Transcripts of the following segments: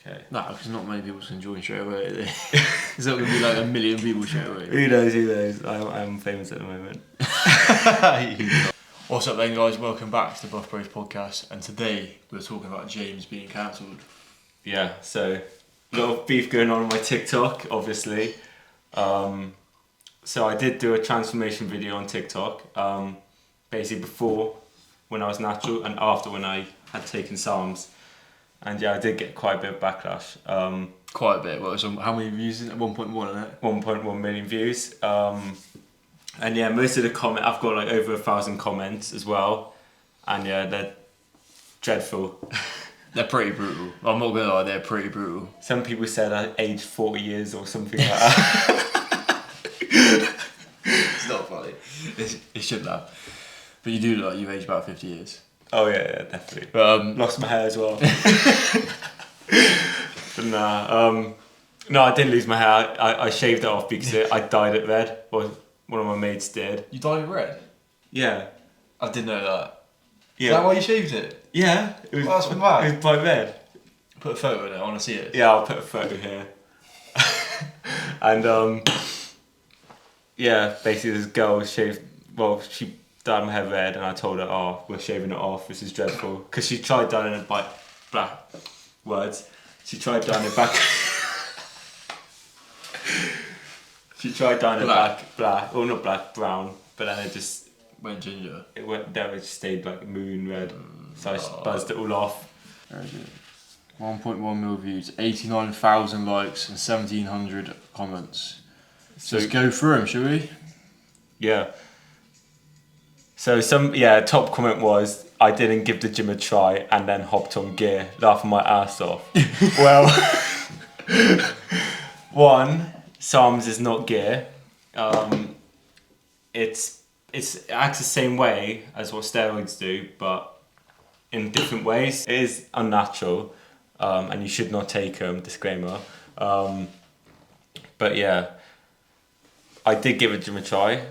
Okay. No, because not many people can join straight away. It's not going to be like 1 million people straight away. Who knows? I'm famous at the moment. What's up then, guys? Welcome back to the Buff Bros podcast. And today we're talking about James being cancelled. Yeah, so a lot of beef going on my TikTok, obviously. So I did do a transformation video on TikTok, basically before when I was natural and after when I had taken Psalms. And yeah, I did get quite a bit of backlash. Quite a bit. Well, so how many views is it? 1.1, isn't it? 1.1 million views. And yeah, most of the comment, I've got like over 1,000 comments as well. And yeah, they're dreadful. They're pretty brutal. I'm not going to lie, they're pretty brutal. Some people said I aged 40 years or something like that. It's not funny. It shouldn't have. But you do look like you've aged about 50 years. Oh yeah, definitely. But lost my hair as well. But nah, no, I didn't lose my hair. I shaved it off because I dyed it red. Or one of my mates did. you dyed it red? Yeah. I didn't know that. Yeah. Is that why you shaved it? Yeah. It was, that's mad. It was bright red. Put a photo in it, I want to see it. Yeah, I'll put a photo here. And yeah, basically this girl shaved. Well, she dyed my hair red, and I told her, "Oh, we're shaving it off. This is dreadful." Because she tried dyeing it by black words. She tried dyeing it back. She tried dyeing it black, or not black, brown. But then it just went ginger. It went down. It just stayed like moon red. So I just buzzed it all off. 1.1 mil views, 89,000 likes, and 1,700 comments. So let's go through them, shall we? Yeah. So top comment was, I didn't give the gym a try and then hopped on gear, laughing my ass off. Well, one, Psalms is not gear. It acts the same way as what steroids do, but in different ways. It is unnatural, and you should not take them, disclaimer. But yeah, I did give it gym a try,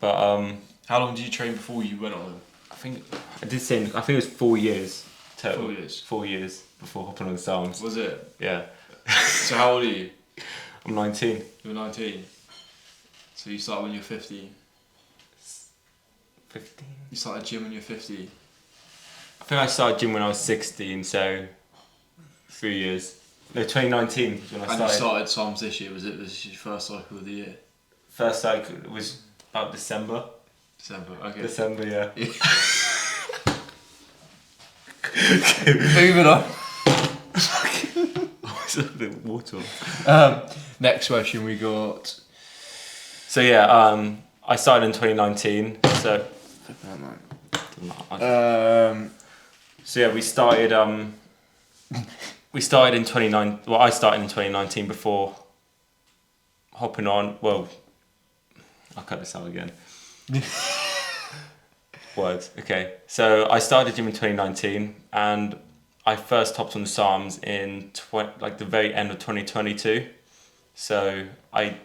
but how long did you train before you went on them? I think it was 4 years total. 4 years? 4 years before hopping on the Psalms. Was it? Yeah. So how old are you? I'm 19. You were 19? So you started when you were 15? 15? You started gym when you were 15? I think I started gym when I was 16, so 3 years. No, 2019 was when I started. And you started Psalms this year, was it your first cycle of the year? First cycle was about December. December, okay. December, yeah. Moving on. Water. Next question we got. So yeah, I started in 2019. So. So yeah, we started in 2019. Well, I started in 2019 before hopping on. Well, I'll cut this out again. Words. Okay. So I started gym in 2019, and I first hopped on the Psalms in the very end of 2022. So I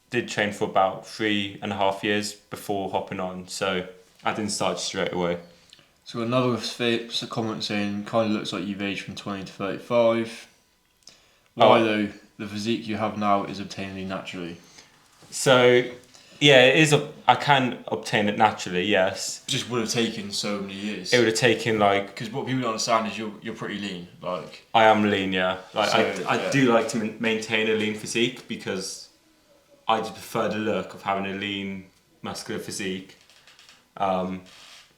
did train for about 3.5 years before hopping on. So I didn't start straight away. So another comment saying, kind of looks like you've aged from 20 to 35. Why though? The physique you have now is obtained naturally. So, yeah, it is. I can obtain it naturally. Yes. It just would have taken so many years. It would have taken because what people don't understand is you're pretty lean. Like I am lean, yeah. Like so, I do like to maintain a lean physique because I just prefer the look of having a lean, muscular physique.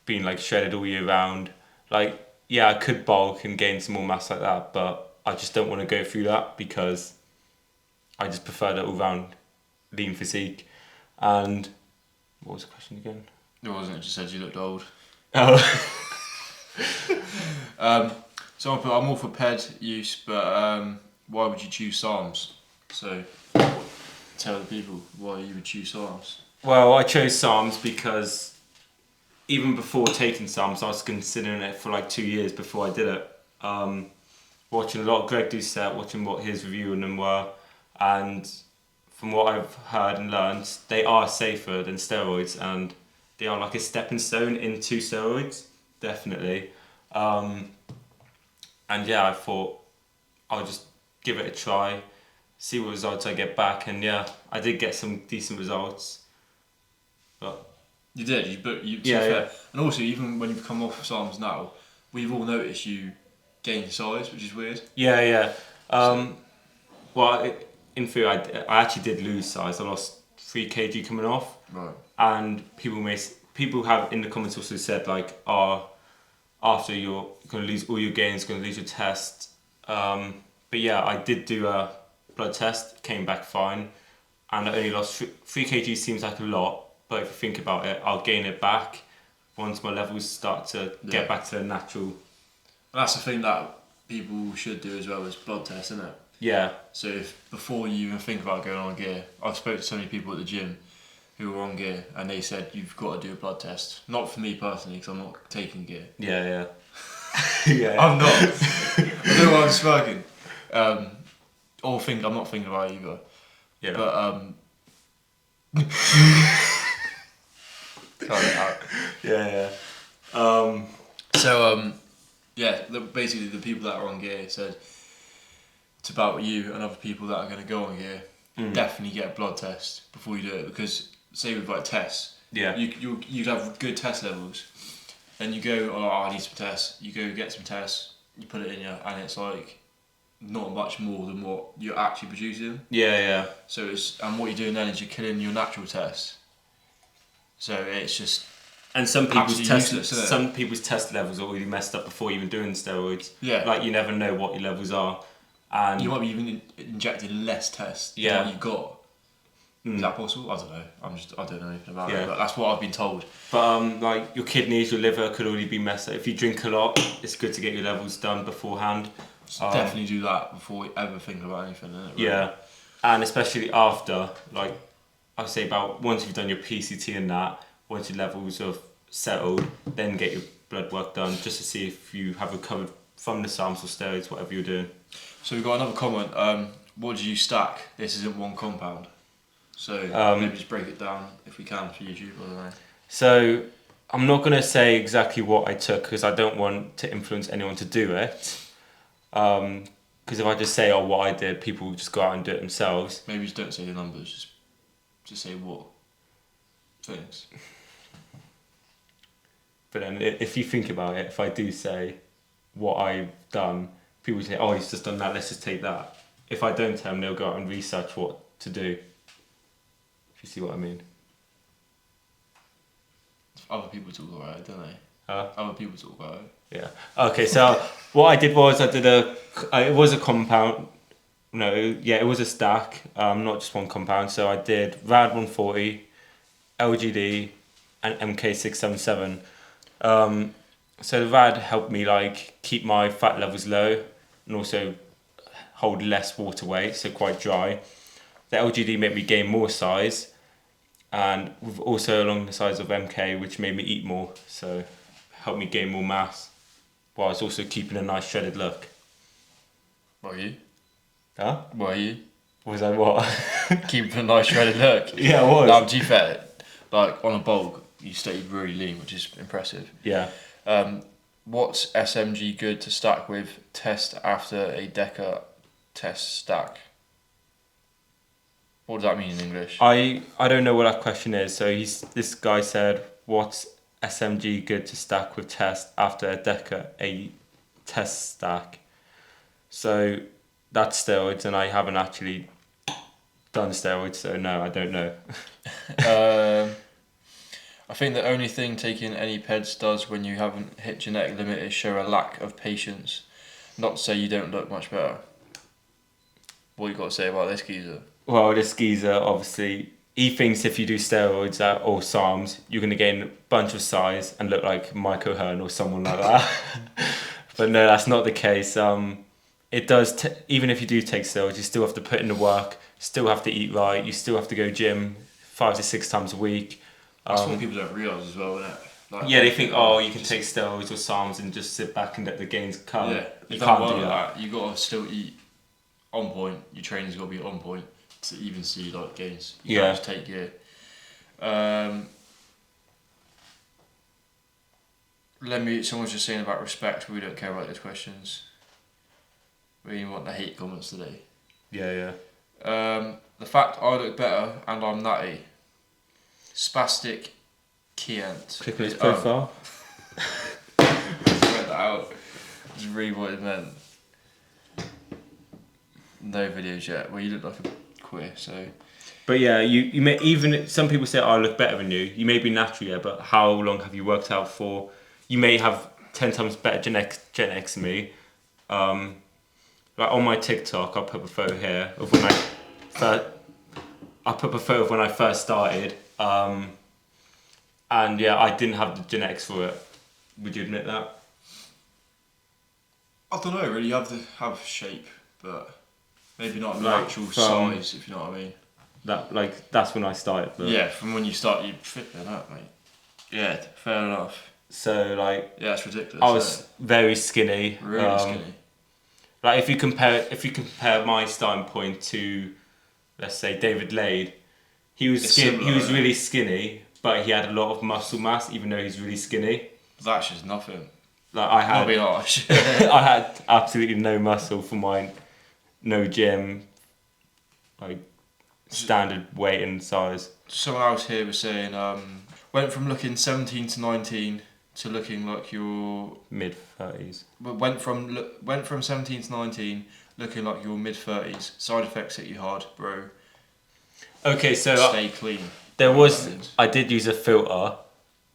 Being like shredded all year round. Like, yeah, I could bulk and gain some more mass like that, but I just don't want to go through that because I just prefer the all round lean physique. And what was the question again? It wasn't, it just said you looked old. Oh. So I'm all for PED use, but why would you choose Psalms? So tell the people why you would choose Psalms. Well, I chose Psalms because even before taking Psalms, I was considering it for like 2 years before I did it. Watching a lot of Greg do set, watching what his review on them were, and from what I've heard and learned, they are safer than steroids, and they are like a stepping stone into steroids, definitely. And yeah, I thought I'll just give it a try, see what results I get back, and yeah, I did get some decent results. But You did, to be Yeah, fair. yeah. And also, even when you've come off Psalms now, we've all noticed you gain size, which is weird. yeah. Well, in theory, I actually did lose size. I lost 3 kg coming off, Right. and people have in the comments also said like, "Oh, after you're gonna lose all your gains, gonna lose your test." But yeah, I did do a blood test, came back fine, and I only lost 3 kg. Seems like a lot, but if you think about it, I'll gain it back once my levels start to get back to natural. And that's the thing that people should do as well, is blood tests, isn't it? Yeah. So if before you even think about going on gear, I've spoken to so many people at the gym who were on gear, and they said you've got to do a blood test. Not for me personally, because I'm not taking gear. Yeah. Yeah. I'm not. I don't know what I'm smoking. I'm not thinking about it either. Yeah. But cut it out. Yeah. So basically the people that are on gear said it's about you and other people that are going to go on gear. Definitely get a blood test before you do it, because say with like tests, Yeah. you'd have good test levels. Then you go, oh, I need some tests. You go get some tests. You put it in you, and it's like not much more than what you're actually producing. Yeah. So and what you're doing then is you're killing your natural test. So it's just. And some people's Absolutely people's test levels are already messed up before even doing steroids. Yeah. Like you never know what your levels are, and You might be even injecting less tests than Yeah. what you've got. Is that possible? I don't know. I don't know anything about Yeah. it, but that's what I've been told. But like your kidneys, your liver could already be messed up. If you drink a lot, it's good to get your levels done beforehand. So definitely do that before we ever think about anything, innit? Really? Yeah, and especially after, like I say, about once you've done your PCT and that, once your levels have settled, then get your blood work done just to see if you have recovered from the SARMs or steroids, whatever you're doing. So we've got another comment. What do you stack? This isn't one compound. So maybe just break it down if we can for YouTube. I don't know. So I'm not going to say exactly what I took because I don't want to influence anyone to do it. Because if I just say, oh, what I did, people will just go out and do it themselves. Maybe just don't say the numbers. Just say what things. But then if you think about it, if I do say what I've done, people say, oh, he's just done that, let's just take that. If I don't tell them, they'll go out and research what to do. If you see what I mean. Other people talk about it, don't they? Other people talk about it. Yeah. Okay, so what I did was it was a compound. No, yeah, it was a stack, not just one compound. So I did RAD 140, LGD, and MK677. So the RAD helped me like keep my fat levels low and also hold less water weight, so quite dry. The LGD made me gain more size, and also along the size of MK, which made me eat more, so helped me gain more mass, whilst also keeping a nice shredded look. What are you? Huh? What are you? Was I what? Keeping a nice shredded look. Yeah, I was. No, to be fair, like on a bulk, you stayed really lean, which is impressive. Yeah. What's SMG good to stack with? Test after a Deca test stack. What does that mean in English? I don't know what that question is. So this guy said, what's SMG good to stack with test after a test stack? So that's steroids, and I haven't actually done steroids, so no, I don't know. I think the only thing taking any PEDs does when you haven't hit genetic limit is show a lack of patience. Not to say you don't look much better. What you got to say about this geezer? Well, this geezer, obviously, he thinks if you do steroids or SARMs, you're going to gain a bunch of size and look like Michael Hearn or someone like that. But no, that's not the case. It does, even if you do take steroids, you still have to put in the work, still have to eat right, you still have to go gym 5 to 6 times a week. That's what people don't realise as well, isn't it? Like, yeah, they think, oh, you can take steroids or SARMs and just sit back and let the gains come. Yeah, you can't do that. You got to still eat on point. Your training's got to be on point to even see like gains. You can't just take gear. Someone's just saying about respect. We don't care about those questions. We want the hate comments today. Yeah. The fact I look better and I'm natty. Spastic Kiant. Click on his profile. Just read that out. Just read what it meant. No videos yet. Well, you look like a queer, so. But yeah, you may even some people say, "I look better than you." You may be natural, yeah, but how long have you worked out for? You may have 10 times better genetics than me. Like on my TikTok, I'll put a photo here of when I first started. And yeah, I didn't have the genetics for it. Would you admit that? I don't know, really. You have to have shape, but maybe not an Like actual from- size, if you know what I mean. That's when I started. But Yeah, from when you start, you fit that up, mate. Yeah, fair enough. So like, Yeah, it's ridiculous. I was very skinny. really skinny. Like if you compare my starting point to, let's say, David Lade, he was similar, he was yeah. really skinny, but he had a lot of muscle mass, even though he's really skinny. That's just nothing. Like I Not had, being harsh. I had absolutely no muscle for mine, no gym, like standard weight and size. Someone else here was saying, went from looking 17 to 19 to looking like you're Mid-30s. went from 17 to 19 looking like you're mid-30s. Side effects hit you hard, bro. Okay, so Stay clean. I did use a filter.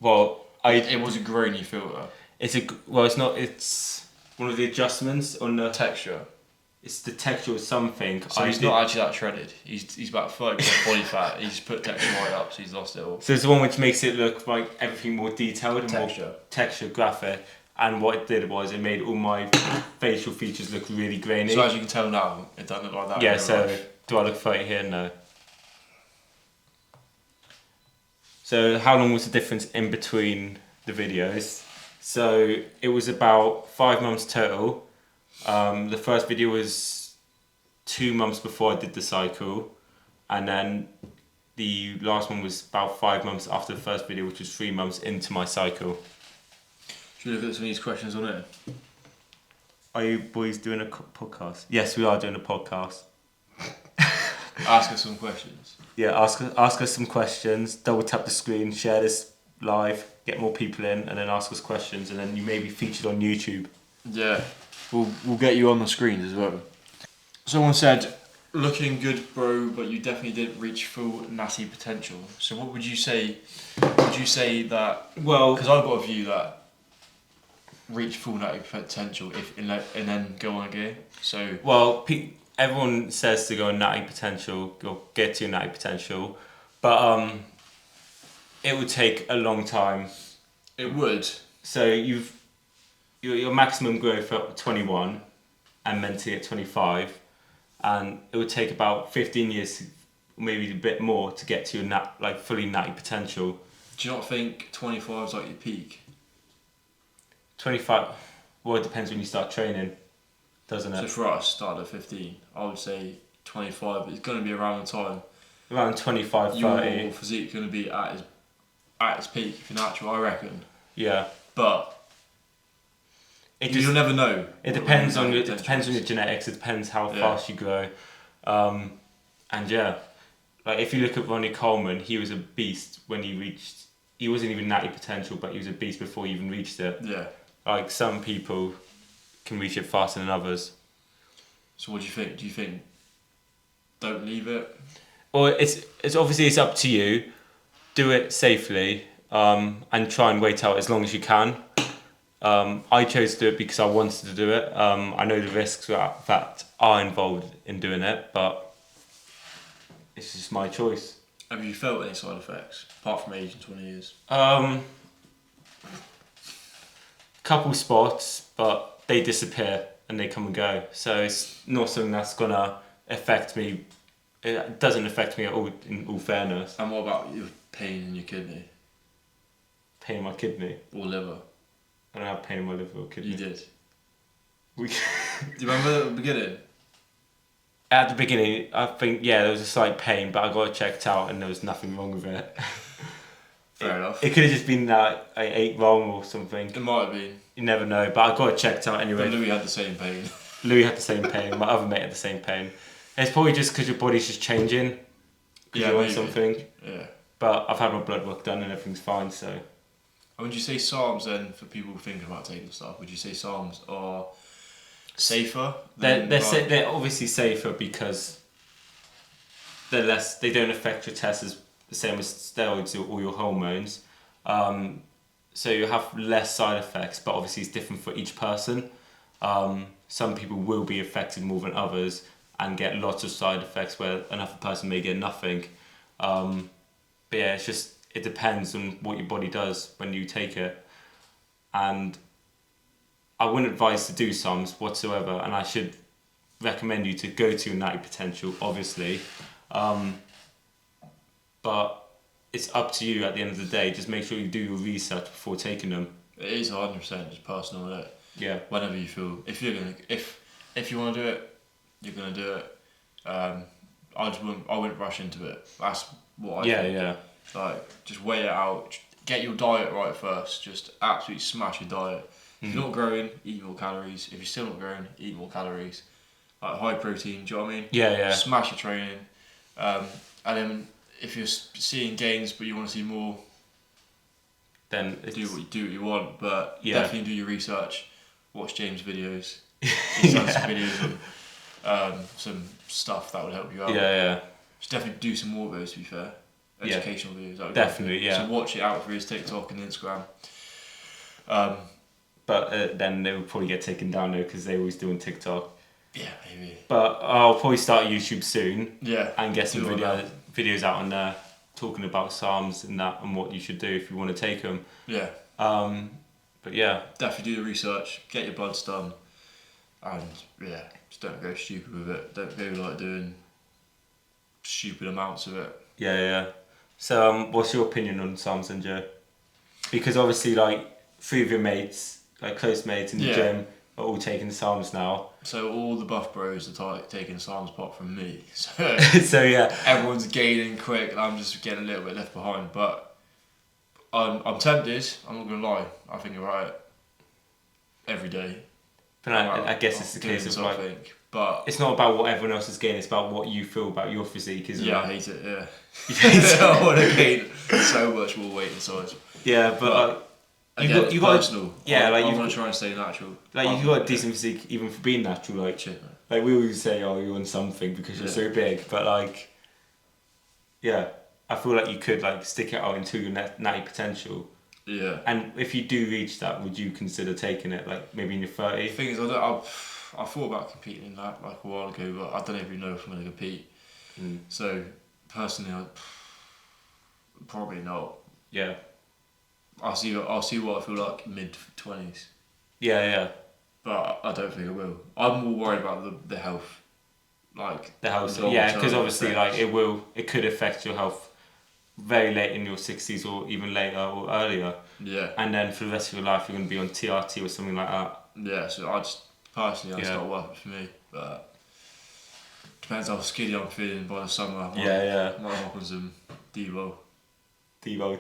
Well, It was a grainy filter. it's one of the adjustments on the Texture. It's the texture of something. So he's not actually that shredded. He's about 30% body fat. He's put texture right up, so he's lost it all. So it's the one which makes it look like everything more detailed and Texture. more texture graphic. And what it did was it made all my facial features look really grainy. So as you can tell now, it doesn't look like that. Yeah. in real So life. do I look 30 here? No. So how long was the difference in between the videos? So it was about 5 months total. The first video was 2 months before I did the cycle, and then the last one was about 5 months after the first video, which was 3 months into my cycle. Should we look at some of these questions on it? Are you boys doing a podcast? Yes, we are doing a podcast. Ask us some questions. Yeah, ask us some questions. Double tap the screen, share this live, get more people in, and then ask us questions, and then you may be featured on YouTube. Yeah, we'll get you on the screens as well. Someone said, looking good, bro, but you definitely didn't reach full natty potential. So what would you say? Would you say that? Well, Because I've got a view that reach full natty potential and then go on a gear. So well, everyone says to go on natty potential, or get to your natty potential, but it would take a long time. it would. So your maximum growth at 21 and mentally at 25, and it would take about 15 years, maybe a bit more, to get to your fully natty potential. Do you not think 25 is like your peak? 25, well, it depends when you start training, doesn't So it? for us, started at 15. I would say 25. It's going to be around the time Around 25, your 30. physique going to be at its peak, if you're natural, I reckon. Yeah. But you'll never know. It what depends your on your potential is. genetics. It depends how Yeah. fast you grow, and yeah, like if you look at Ronnie Coleman, he was a beast when he reached. He wasn't even natty potential, but he was a beast before he even reached it. Yeah. Like some people can reach it faster than others. So what do you think? Do you think don't leave it? Well, it's obviously it's up to you. Do it safely, and try and wait out as long as you can. I chose to do it because I wanted to do it. I know the risks that are involved in doing it, but it's just my choice. Have you felt any side effects apart from aging 20 years? Couple spots, but they disappear and they come and go. So it's not something that's gonna affect me. It doesn't affect me at all. In all fairness, And what about your pain in your kidney pain in my kidney. or liver? I don't have pain in my liver or kidney. You did. We, Do you remember the beginning? at the beginning, I think there was a slight pain, but I got it checked out and there was nothing wrong with it. Fair enough. It could have just been that I ate wrong or something. It might have been. You never know, but I got it checked out But anyway. Louis had the same pain. Louis had the same pain. My other mate had the same pain. It's probably just because your body's just changing. Yeah, you want maybe. something. Yeah. But I've had my blood work done and everything's fine. So. And would you say SARMs then, for people thinking about taking stuff, would you say SARMs are safer? They're obviously safer because they're less. They don't affect your tests as the same as steroids or your hormones. So you have less side effects, but obviously it's different for each person. Some people will be affected more than others and get lots of side effects where another person may get nothing. But yeah, it depends on what your body does when you take it. And I wouldn't advise to do SARMs whatsoever, and I should recommend you to go to your natty potential, obviously. But it's up to you at the end of the day. Just make sure you do your research before taking them. It is 100% just personal, isn't it? Yeah. Whenever you feel, if you want to do it, you're gonna do it. I wouldn't rush into it. That's what I think. Yeah. Like, just weigh it out. Get your diet right first. Just absolutely smash your diet. If you're not growing, eat more calories. If you're still not growing, eat more calories. Like high protein, do you know what I mean? Yeah. Smash your training. And then if you're seeing gains but you want to see more, then do what you want. But definitely do your research. Watch James' videos. He's done some videos and some stuff that would help you out. Yeah. Just definitely do some more of those, to be fair. Educational videos. That would Definitely, So watch it out for his TikTok and Instagram. But then they would probably get taken down though because they always do on TikTok. Yeah, maybe. But I'll probably start YouTube soon. Yeah. And get some videos out on there talking about SARMs and that and what you should do if you want to take them. Yeah. But yeah. Definitely do the research. Get your bloods done. And just don't go stupid with it. Don't go like doing stupid amounts of it. Yeah. So what's your opinion on SARMs and Joe? Because obviously like 3 of your mates, like close mates in the gym, are all taking SARMs now. So all the buff bros are taking SARMs apart from me. So, so yeah, everyone's gaining quick and I'm just getting a little bit left behind. But I'm tempted, I'm not going to lie. I think about it every day. But I guess it's the case of like, but it's not about what everyone else is gaining, it's about what you feel about your physique, isn't it? I hate it, I want to gain so much more weight and size. Yeah, but like, you got personal. Yeah, I want to try and stay natural. Like you've got a decent physique even for being natural. Like, like we always say, oh, you're on something because you're so big. But like, yeah, I feel like you could like stick it out into your natty potential. Yeah. And if you do reach that, would you consider taking it like maybe in your 30s? The thing is, I thought about competing in that like a while ago, but I don't even know if I'm going to compete. So personally, probably not. Yeah. I'll see what I feel like mid-20s. Yeah. But I don't think I will. I'm more worried about the health. Like the health, because obviously like it could affect your health very late in your 60s or even later or earlier. Yeah. And then for the rest of your life you're going to be on TRT or something like that. Yeah, so I just personally that's not working for me. But depends how skinny I'm feeling by the summer. Might hop on some Devo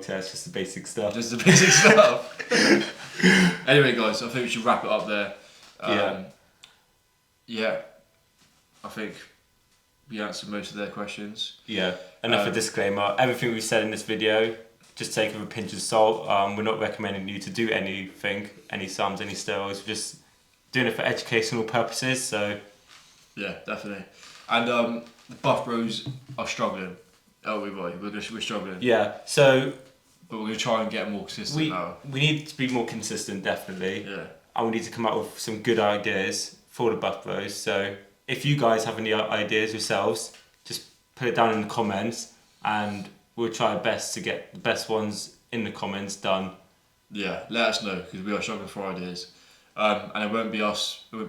test, just the basic stuff. Just the basic stuff. Anyway, guys, I think we should wrap it up there. I think we answered most of their questions. Yeah. Enough a disclaimer. Everything we said in this video, just take it with a pinch of salt. We're not recommending you to do anything, any SARMs, any steroids. We're just doing it for educational purposes. So. Yeah, definitely. And the buff bros are struggling. Oh, we're struggling. Yeah. So. But we're going to try and get more consistent now. We need to be more consistent, definitely. Yeah. And we need to come up with some good ideas for the buff bros. So if you guys have any ideas yourselves, just put it down in the comments and we'll try our best to get the best ones in the comments done. Yeah, let us know because we are struggling for ideas. And it won't be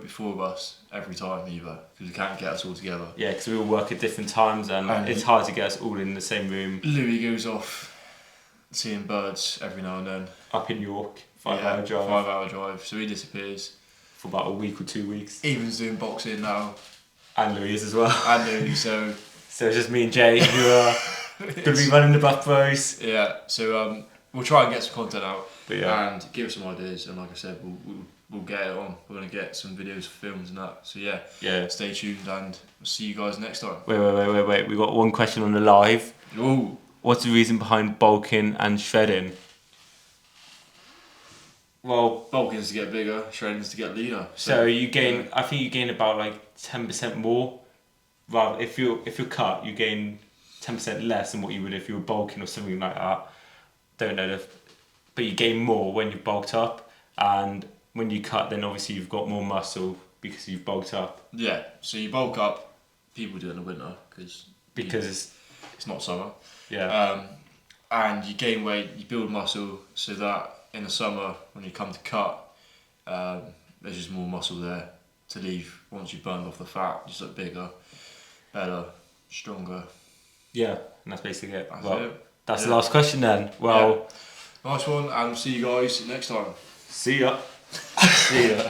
four of us every time either because we can't get us all together. Yeah, because we all work at different times and it's hard to get us all in the same room. Louis goes off seeing birds every now and then. Up in York, 5-hour drive. 5-hour drive, so he disappears. For about a week or 2 weeks. Evan's doing boxing now. And Louise as well. And Louise, so it's just me and Jay who are going to be running the Buff Bros. Yeah, so we'll try and get some content out and give us some ideas and like I said, we'll we'll get it on. We're gonna get some videos, films, and that. So yeah, Yeah. stay tuned, and we'll see you guys next time. Wait. We got one question on the live. Ooh. What's the reason behind bulking and shredding? Well, Bulking is to get bigger, shredding is to get leaner. so you gain. I think you gain about like 10% more. Rather, if you're cut, you gain 10% less than what you would if you were bulking or something like that. Don't know but you gain more when you're bulked up, and when you cut, then obviously you've got more muscle because you've bulked up. Yeah. So you bulk up. People do it in the winter Because it's not summer. yeah. And you gain weight, you build muscle, so that in the summer when you come to cut, there's just more muscle there to leave once you've burned off the fat. Just look bigger, better, stronger. Yeah, and that's basically it. That's The last question then. Well, nice one, and see you guys next time. see ya. See ya.